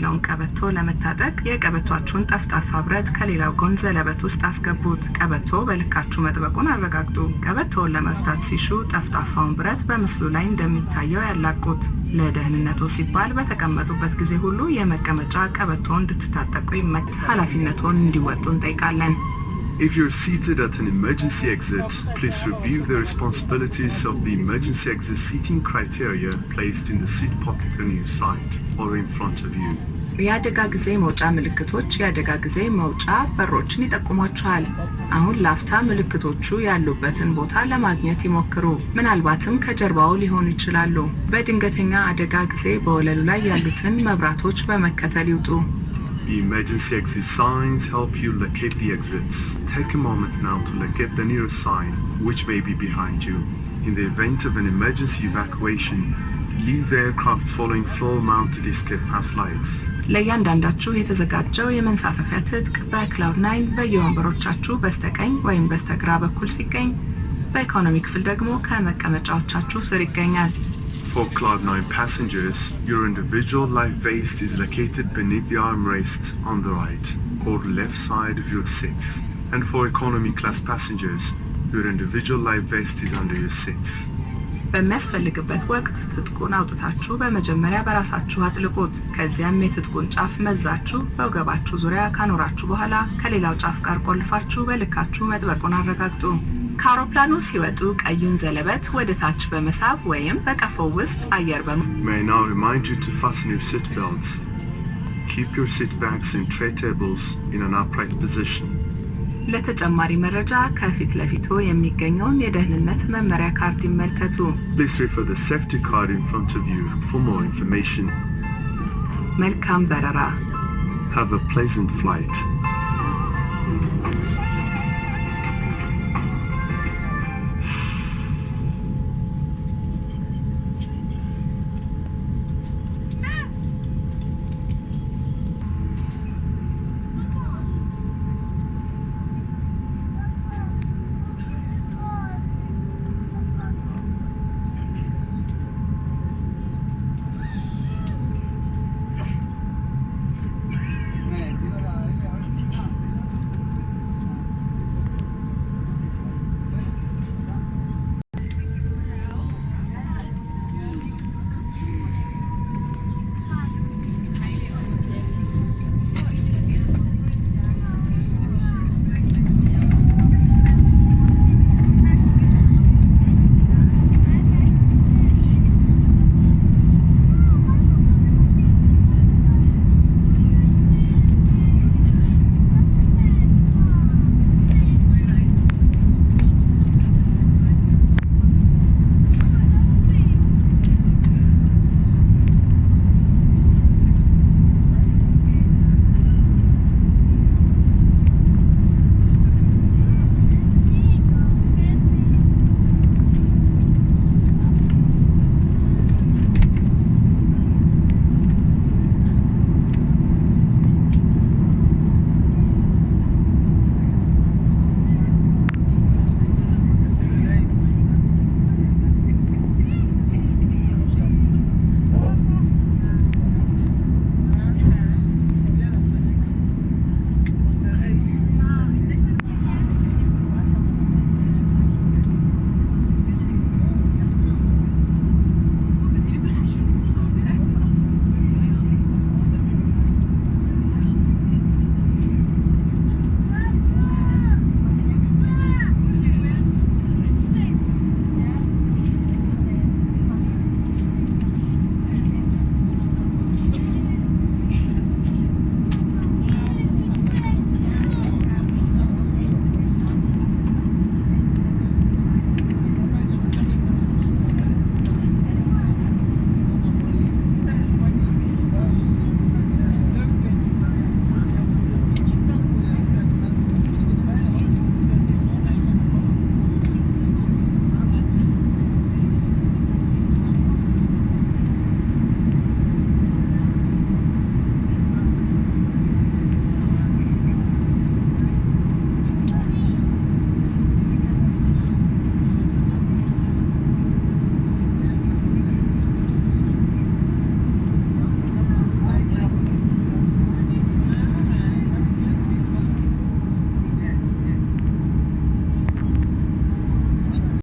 ያለውን ቀበቶ ለመታጠቅ የቀበቷችሁን ጠፍጣፋ ብረት ከሌላው ጎን ዘለበት ውስጥ አስገቡት። ቀበቶ በልካችሁ መጥበቁን አረጋግጡ። ቀበቶውን ለመፍታት ሲሹ ጠፍጣፋውን ብረት በምስሉ ላይ እንደሚታየው ያላቁት። ለደህንነቱ ሲባል በተቀመጡበት ጊዜ ሁሉ የመቀመጫ ቀበቶውን እንድትታጠቁ ኃላፊነቱን እንዲወጡ እንጠይቃለን። If you're seated at an emergency exit, please review the responsibilities of the emergency exit seating criteria placed in the seat pocket on your side or in front of you. የአደጋ ጊዜ መውጫ ምልክቶች የአደጋ ጊዜ መውጫ በሮችን ይጠቁሟችኋል። አሁን ላፍታ ምልክቶቹ ያሉበትን ቦታ ለማግኘት ይሞክሩ። ምናልባትም ከጀርባው ሊሆኑ ይችላሉ። በድንገተኛ አደጋ ጊዜ በወለሉ ላይ ያሉትን መብራቶች በመከተል ይውጡ። The emergency exit signs help you locate the exits. Take a moment now to locate the nearest sign, which may be behind you. In the event of an emergency evacuation, leave the aircraft following floor-mounted escape pass lights. ለእያንዳንዳችሁ የተዘጋጀው የመንሳፈፊያ ትጥቅ በክላውድ9 በየወንበሮቻችሁ በስተቀኝ ወይም በስተግራ በኩል ሲገኝ፣ በኢኮኖሚ ክፍል ደግሞ ከመቀመጫዎቻችሁ ስር ይገኛል። For Cloud9 passengers, your individual life vest is located beneath the armrest on the right or left side of your seats. And for economy class passengers, your individual life vest is under your seats. በሚያስፈልግበት ወቅት ትጥቁን አውጥታችሁ በመጀመሪያ በራሳችሁ አጥልቁት። ከዚያም የትጥቁን ጫፍ መዛችሁ በወገባችሁ ዙሪያ ካኖራችሁ በኋላ ከሌላው ጫፍ ጋር ቆልፋችሁ በልካችሁ መጥበቁን አረጋግጡ። ከአውሮፕላኑ ሲወጡ ቀዩን ዘለበት ወደ ታች በመሳብ ወይም በቀፎው ውስጥ አየር May I now remind you to fasten your seat belts. Keep your seat bags and tray tables in an upright position. ለተጨማሪ መረጃ ከፊት ለፊቱ የሚገኘውን የደህንነት መመሪያ ካርድ ይመልከቱ። Please refer the safety card in front of you for more information. መልካም በረራ. Have a pleasant flight.